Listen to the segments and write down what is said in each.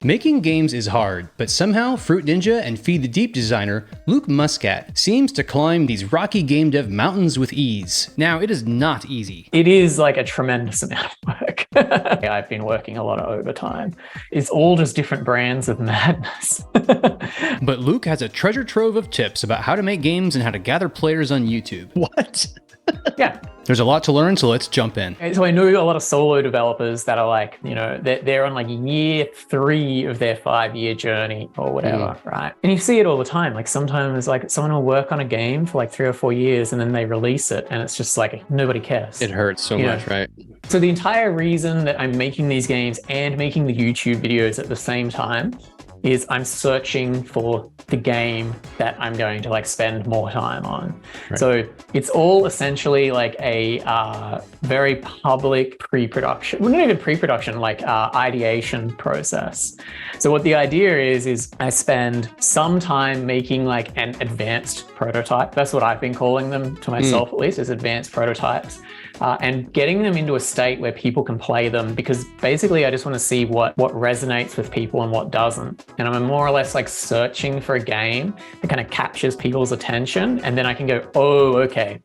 Making games is hard, but somehow Fruit Ninja and Feed the Deep designer Luke Muscat seems to climb these rocky game dev mountains with ease. Now, it is not easy. It is like a tremendous amount of work. I've been working a lot of overtime. It's all just different brands of madness. But Luke has a treasure trove of tips about how to make games and how to gather players on YouTube. What? Yeah. There's a lot to learn, so let's jump in. So I know a lot of solo developers that are like, you know, they're on like year 3 of their 5-year journey or whatever, right? And you see it all the time. Like sometimes like someone will work on a game for like 3 or 4 years and then they release it and it's just like, nobody cares. It hurts so much, right? So the entire reason that I'm making these games and making the YouTube videos at the same time is I'm searching for the game that I'm going to like spend more time on. Right. So it's all essentially like a very public pre-production, well, not even pre-production, like ideation process. So what the idea is I spend some time making like an advanced prototype. That's what I've been calling them to myself, at least, is advanced prototypes. And getting them into a state where people can play them, because basically I just want to see what resonates with people and what doesn't. And I'm more or less like searching for a game that kind of captures people's attention. And then I can go, oh, okay,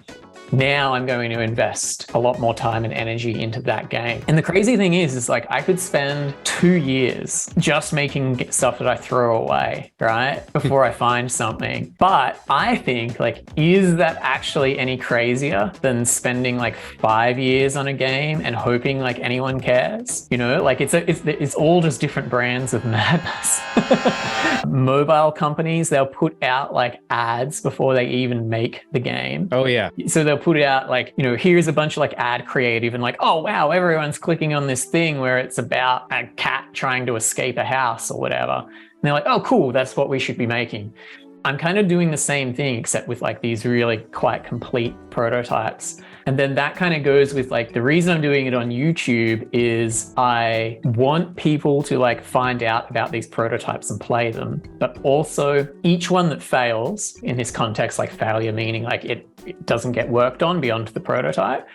now I'm going to invest a lot more time and energy into that game. And the crazy thing is like I could spend 2 years just making stuff that I throw away, right? Before I find something. But I think like, is that actually any crazier than spending like 5 years on a game and hoping like anyone cares? You know, like it's all just different brands of madness. Mobile companies, they'll put out like ads before they even make the game. Oh yeah. So they'll put it out like, you know, here's a bunch of like ad creative and like, oh wow, everyone's clicking on this thing where it's about a cat trying to escape a house or whatever. And they're like, oh cool, that's what we should be making. I'm kind of doing the same thing, except with like these really quite complete prototypes. And then that kind of goes with like, the reason I'm doing it on YouTube is I want people to like find out about these prototypes and play them. But also each one that fails, in this context, like failure meaning like it doesn't get worked on beyond the prototype,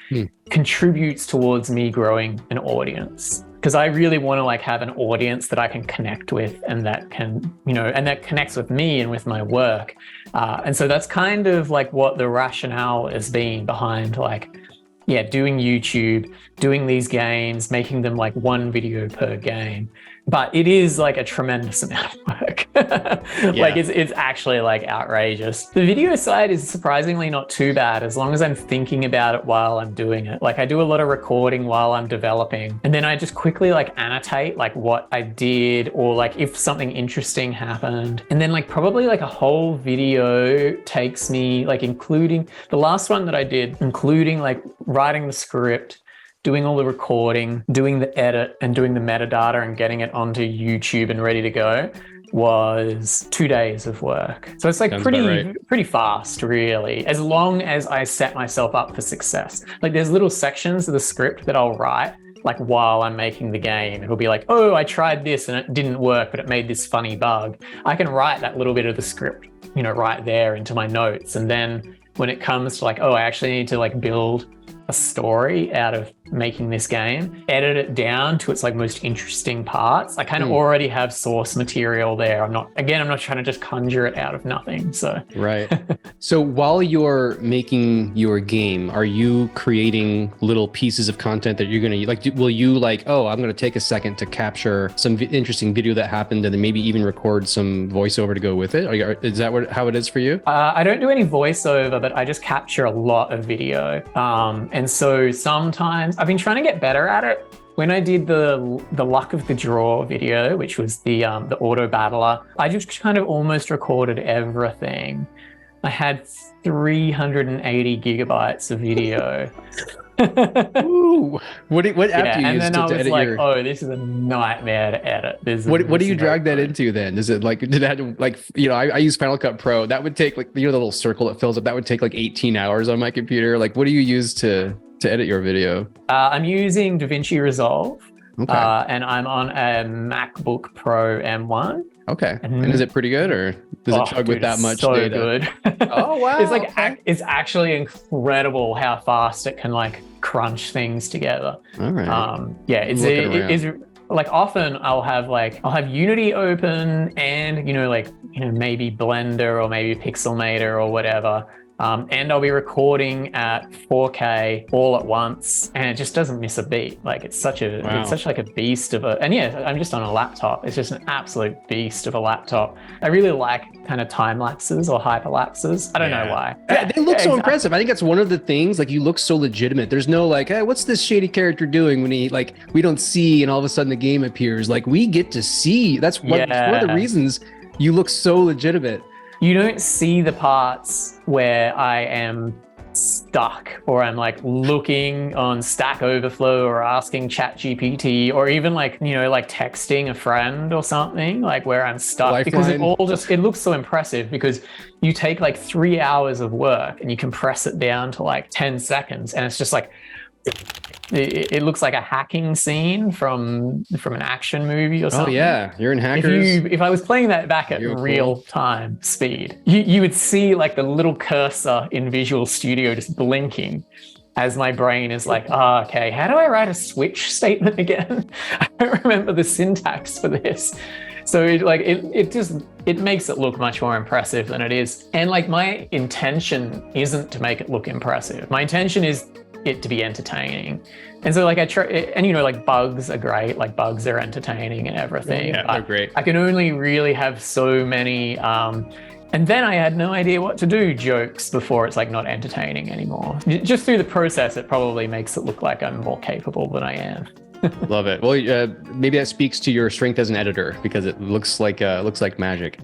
contributes towards me growing an audience. Because I really want to like have an audience that I can connect with and that can, you know, and that connects with me and with my work. And so that's kind of like what the rationale has been behind like, yeah, doing YouTube, doing these games, making them like 1 video per game. But it is like a tremendous amount of work. Like it's actually like outrageous. The video side is surprisingly not too bad as long as I'm thinking about it while I'm doing it. Like I do a lot of recording while I'm developing, and then I just quickly like annotate like what I did or like if something interesting happened. And then like probably like a whole video takes me like including the last one that I did, including like writing the script, doing all the recording, doing the edit and doing the metadata and getting it onto YouTube and ready to go, was 2 days of work. So it's like pretty fast really, as long as I set myself up for success. Like there's little sections of the script that I'll write like while I'm making the game. It'll be like, oh, I tried this and it didn't work, but it made this funny bug. I can write that little bit of the script, you know, right there into my notes. And then when it comes to like, oh, I actually need to like build a story out of making this game, edit it down to its like most interesting parts. I kind of already have source material there. I'm not trying to just conjure it out of nothing. So right. So while you're making your game, are you creating little pieces of content that you're going to like, will you like, oh, I'm going to take a second to capture some interesting video that happened and then maybe even record some voiceover to go with it? Is that how it is for you? I don't do any voiceover, but I just capture a lot of video. And so sometimes I've been trying to get better at it. When I did the luck of the draw video, which was the auto battler, I just kind of almost recorded everything. I had 380 gigabytes of video. Ooh, what app do you use to edit? And then I was like, oh, this is a nightmare to edit. What do you drag that into then? Is it like, did it have to, like, you know, I use Final Cut Pro. That would take like, you know, the little circle that fills up, that would take like 18 hours on my computer. Like, what do you use to edit your video? I'm using DaVinci Resolve. Okay. And I'm on a MacBook Pro M1. Okay. And is it pretty good, or does it chug with that much so data? Good. Oh, wow. It's like, it's actually incredible how fast it can like crunch things together. All right. Yeah, like often I'll have Unity open and, maybe Blender or maybe Pixelmator or whatever. And I'll be recording at 4K all at once, and it just doesn't miss a beat. Like it's such like a beast of and yeah, I'm just on a laptop. It's just an absolute beast of a laptop. I really like kind of time lapses or hyperlapses. I don't know why. They look so impressive. I think that's one of the things, like you look so legitimate. There's no like, hey, what's this shady character doing when we don't see and all of a sudden the game appears. Like we get to see. That's one of the reasons you look so legitimate. You don't see the parts where I am stuck or I'm like looking on Stack Overflow or asking ChatGPT or even texting a friend or something, like where I'm stuck. Lifeline. Because it looks so impressive because you take like 3 hours of work and you compress it down to like 10 seconds and it's just like it looks like a hacking scene from an action movie or something. Oh yeah, you're in Hackers. If I was playing that back at real time speed, you would see like the little cursor in Visual Studio just blinking as my brain is like, okay, how do I write a switch statement again? I don't remember the syntax for this. So it makes it look much more impressive than it is. And like my intention isn't to make it look impressive. My intention is it to be entertaining. And so like I try, and like bugs are great, like bugs are entertaining and everything. Yeah, they're great. I can only really have so many, and then I had no idea what to do jokes before it's like not entertaining anymore. Just through the process, it probably makes it look like I'm more capable than I am. Love it. Well, maybe that speaks to your strength as an editor because it looks like magic.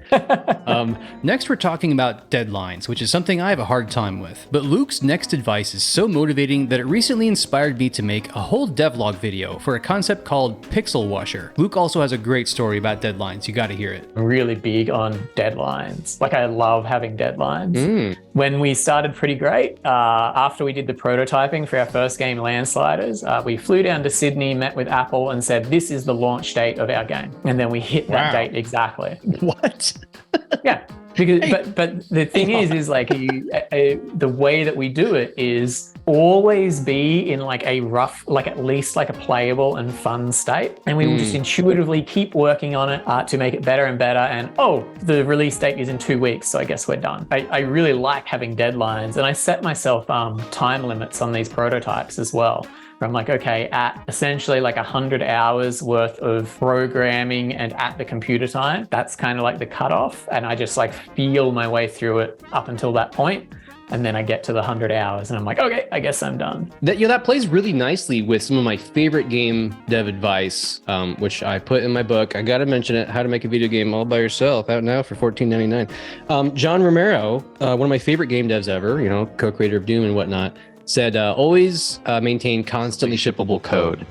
Next, we're talking about deadlines, which is something I have a hard time with. But Luke's next advice is so motivating that it recently inspired me to make a whole devlog video for a concept called Pixel Washer. Luke also has a great story about deadlines. You got to hear it. I'm really big on deadlines. Like I love having deadlines. When we started pretty great, after we did the prototyping for our first game, Landsliders, we flew down to Sydney, met with Apple and said, this is the launch date of our game. And then we hit that date exactly. What? Yeah. Because, but the thing is like the way that we do it is always be in like a rough, like at least like a playable and fun state. And we will just intuitively keep working on it to make it better and better. And the release date is in 2 weeks. So I guess we're done. I really like having deadlines and I set myself time limits on these prototypes as well. I'm like, okay, at essentially like 100 hours worth of programming and at the computer time, that's kind of like the cutoff. And I just like feel my way through it up until that point. And then I get to the 100 hours and I'm like, okay, I guess I'm done. That plays really nicely with some of my favorite game dev advice, which I put in my book. I got to mention it, How to Make a Video Game All by Yourself, out now for $14.99. John Romero, one of my favorite game devs ever, co-creator of Doom and whatnot, said, always maintain constantly shippable code.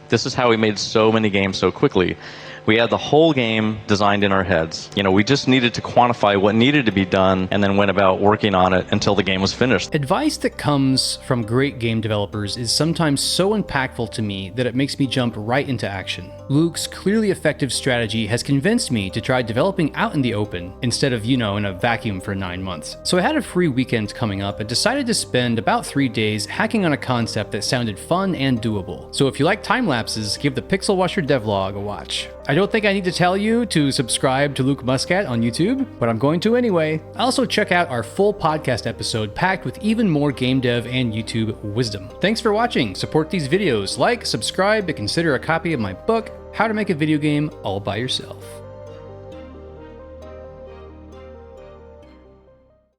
This is how we made so many games so quickly. We had the whole game designed in our heads. We just needed to quantify what needed to be done and then went about working on it until the game was finished. Advice that comes from great game developers is sometimes so impactful to me that it makes me jump right into action. Luke's clearly effective strategy has convinced me to try developing out in the open instead of, in a vacuum for 9 months. So I had a free weekend coming up and decided to spend about 3 days hacking on a concept that sounded fun and doable. So if you like time lapses, give the Pixel Washer devlog a watch. I don't think I need to tell you to subscribe to Luke Muscat on YouTube, but I'm going to anyway. Also check out our full podcast episode packed with even more game dev and YouTube wisdom. Thanks for watching. Support these videos. Like, subscribe, and consider a copy of my book, How to Make a Video Game All by Yourself.